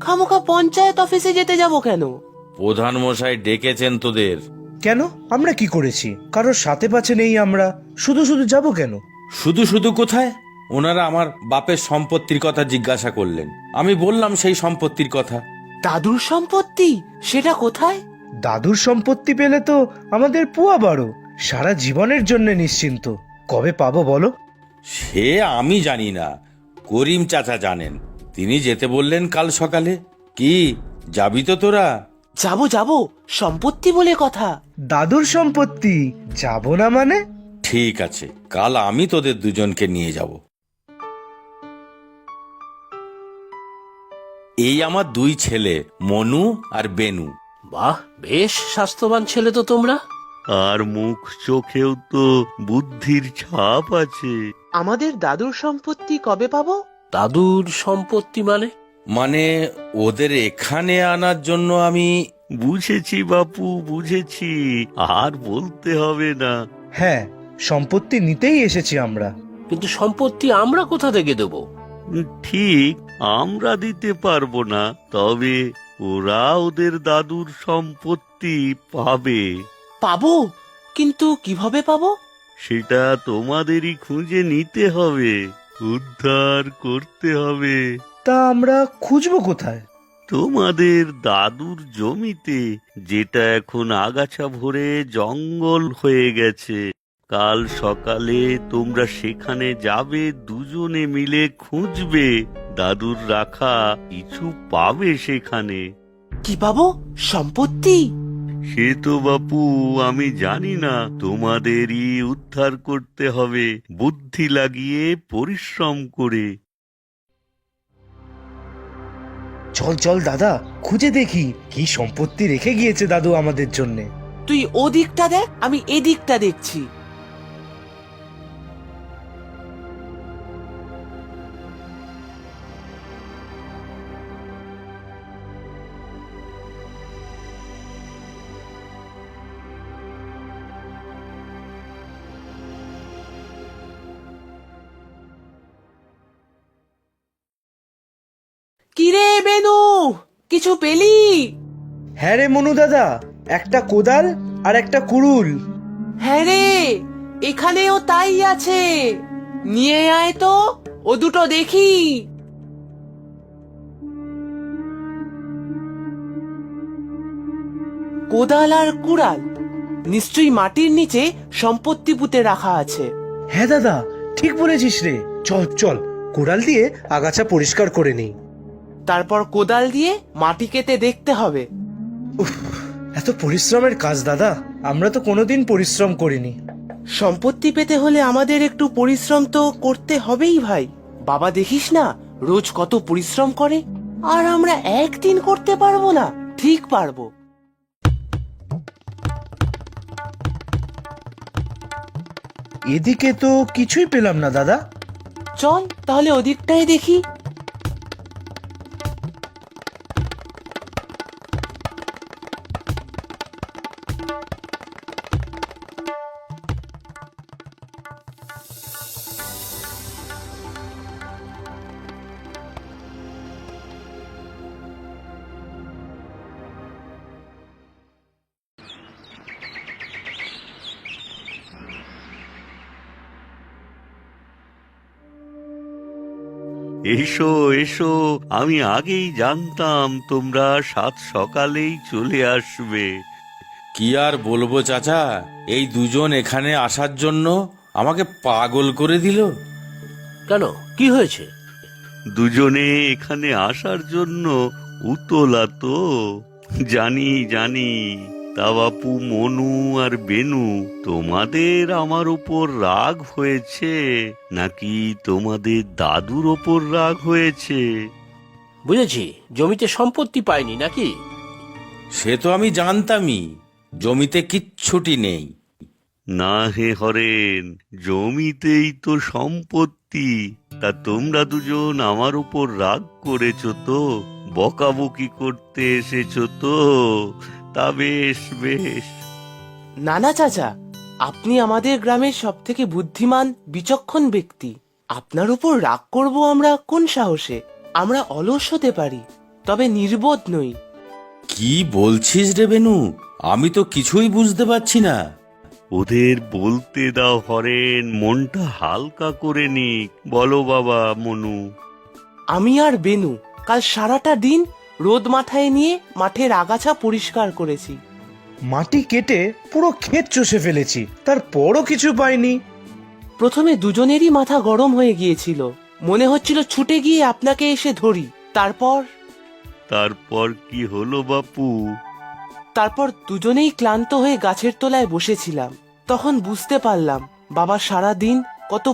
খামোখা পঞ্চায়েত অফিসে যেতে যাব কেন? প্রধান মশাই ডেকেছেন তোদের। কেন? আমরা কি করেছি? কারোর সাথে পাচ্ছে নেই আমরা, শুধু শুধু যাব কেন? শুধু শুধু কোথায়? ওনারা আমার বাপের সম্পত্তির কথা জিজ্ঞাসা করলেন, আমি বললাম সেই সম্পত্তির কথা। দাদুর সম্পত্তি? সেটা কোথায়? দাদুর সম্পত্তি পেলে তো আমাদের পুয়া বাড়ো, সারা জীবনের জন্য নিশ্চিন্ত। কবে পাবো বলো? সে আমি জানি না, করিম চাচা জানেন। তিনি যেতে বললেন কাল সকালে। কি যাবি তো তোরা? যাব যাব, সম্পত্তি বলে কথা। দাদুর সম্পত্তি যাব না মানে? ঠিক আছে, কাল আমি তোদের দুজনকে নিয়ে যাব। এই আমার দুই ছেলে, মনু আর বেনু। বাহ, বেশ স্বাস্থ্যবান ছেলে তো তোমরা। আর মুখ চোখেও তো বুদ্ধির ছাপ আছে। আমাদের দাদুর সম্পত্তি কবে পাবো? দাদুর সম্পত্তি মানে? মানে ওদের এখানে আনার জন্য আমি। বুঝেছি বাপু, বুঝেছি, আর বলতে হবে না। হ্যাঁ, সম্পত্তি নিতেই এসেছি আমরা। কিন্তু সম্পত্তি আমরা কোথা থেকে দেব? ঠিক, আমরা দিতে পারবো না, তবে ওরা ওদের দাদুর সম্পত্তি পাবে। পাবো, কিন্তু কিভাবে পাবো? সেটা তোমাদেরই খুঁজে নিতে হবে, উদ্ধার করতে হবে। তা আমরা খুঁজবো কোথায়? তোমাদের দাদুর জমিতে, যেটা এখন আগাছা ভরে জঙ্গল হয়ে গেছে। কাল সকালে তোমরা সেখানে যাবে, দুজনে মিলে খুঁজবে। দাদুর রাখা কিছু পাবে সেখানে। কি পাবো? সম্পত্তি? সে তো বাপু আমি জানি না, তোমাদেরই উদ্ধার করতে হবে, বুদ্ধি লাগিয়ে, পরিশ্রম করে। চল চল দাদা, খুঁজে দেখি কি সম্পত্তি রেখে গিয়েছে দাদু আমাদের জন্যে। তুই ওদিকটা দেখ, আমি এদিকটা দেখছি। কিরে বেনু, কিছু পেলি? হ্যাঁ রে মনু দাদা, একটা কোদাল আর একটা কুড়ুল। হ্যাঁ রে, এখানেও তাই আছে। নিয়ে আয় তো, ও দুটো দেখি। কোদাল আর কুড়াল, নিশ্চয়ই মাটির নিচে সম্পত্তি পুঁতে রাখা আছে। হ্যাঁ দাদা, ঠিক বলেছিস রে। চল চল, কোদাল দিয়ে আগাছা পরিষ্কার করে নেই। তারপর কোদাল দিয়ে মাটি কেটে দেখতে হবে। উফ, এত পরিশ্রমের কাজ দাদা, আমরা তো কোনোদিন পরিশ্রম করিনি। সম্পত্তি পেতে হলে আমাদের একটু পরিশ্রম তো করতে হবেই ভাই। বাবা দেখিস না, রোজ কত পরিশ্রম করে। আর আমরা একদিন করতে পারবো না? ঠিক পারবো। এদিকে তো কিছুই পেলাম না দাদা। চল তাহলে ওদিকটাই দেখি। এসো এসো, আমি আগেই জানতাম তোমরা সাত সকালেই চলে আসবে। কি আর বলবো চাচা, এই দুজন এখানে আসার জন্য আমাকে পাগল করে দিল। কেন, কি হয়েছে? দুজনে এখানে আসার জন্য উতলা তো। জানি জানি, তা বাপু মনু আর বেনু, তোমাদের আমার উপর রাগ হয়েছে নাকি তোমাদের দাদুর ওপর রাগ হয়েছে? বুঝেছি, জমিতে সম্পত্তি পাইনি নাকি? সে তো আমি জানতামই, জমিতে কিচ্ছুটি নেই। না হে হরেন, জমিতেই তো সম্পত্তি। তা তোমরা দুজন আমার উপর রাগ করেছো তো, বকাবকি করতে এসেছো তো। তা বেশ বেশ। না না চাচা, আপনি আমাদের গ্রামের সব থেকে বুদ্ধিমান বিচক্ষণ ব্যক্তি। আপনার উপর রাগ করব আমরা কোন সাহসে? আমরা অলস হতে পারি। তবে নির্বোধ নই। কি বলছিস রে বেনু? আমি তো কিছুই বুঝতে পারছি না। ওদের বলতে দাও হরেন, মনটা হালকা করে নিক। বলো বাবা মনু। আমি আর বেনু কাল সারাটা দিন রোদ মাথায় নিয়ে মাঠের আগাছা পরিষ্কার করেছি। মাটি কেটে পুরো ক্ষেত চষে ফেলেছি, তারপরও কিছু পাইনি। প্রথমে দুজনেরই মাথা গরম হয়ে গিয়েছিল, মনে হচ্ছিল ছুটে গিয়ে আপনাকে এসে ধরি। তারপর কি হলো বাপু? তারপর দুজনেই ক্লান্ত হয়ে গাছের তলায় বসেছিলাম। তখন বুঝতে পারলাম বাবা সারা দিন কত